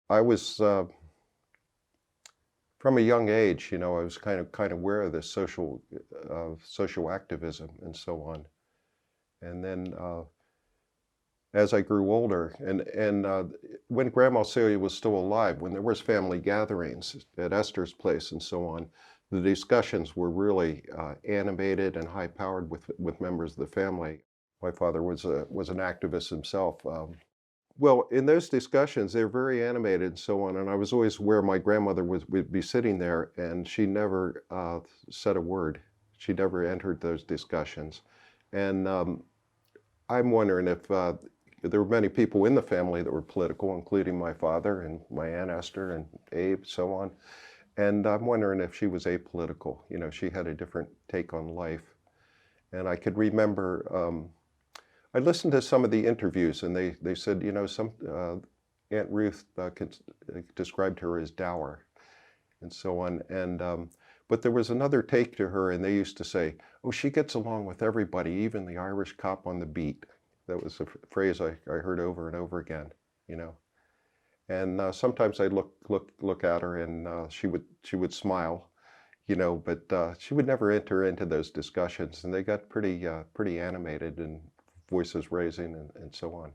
I was from a young age, I was kind of aware of this social activism and so on. And then as I grew older, and when Grandma Celia was still alive, when there was family gatherings at Esther's place and so on, the discussions were really animated and high-powered with members of the family. My father was an activist himself. Well, in those discussions, they were very animated and so on, and I was always where my grandmother would be sitting there, and she never said a word. She never entered those discussions. And I'm wondering if there were many people in the family that were political, including my father and my Aunt Esther and Abe, so on. And I'm wondering if she was apolitical. She had a different take on life. And I could remember, I listened to some of the interviews, and they said, Aunt Ruth described her as dour and so on. And but there was another take to her, and they used to say, "Oh, she gets along with everybody, even the Irish cop on the beat." That was a phrase I heard over and over again, you know. And sometimes I'd look at her, and she would smile, but she would never enter into those discussions, and they got pretty animated and voices raising and so on,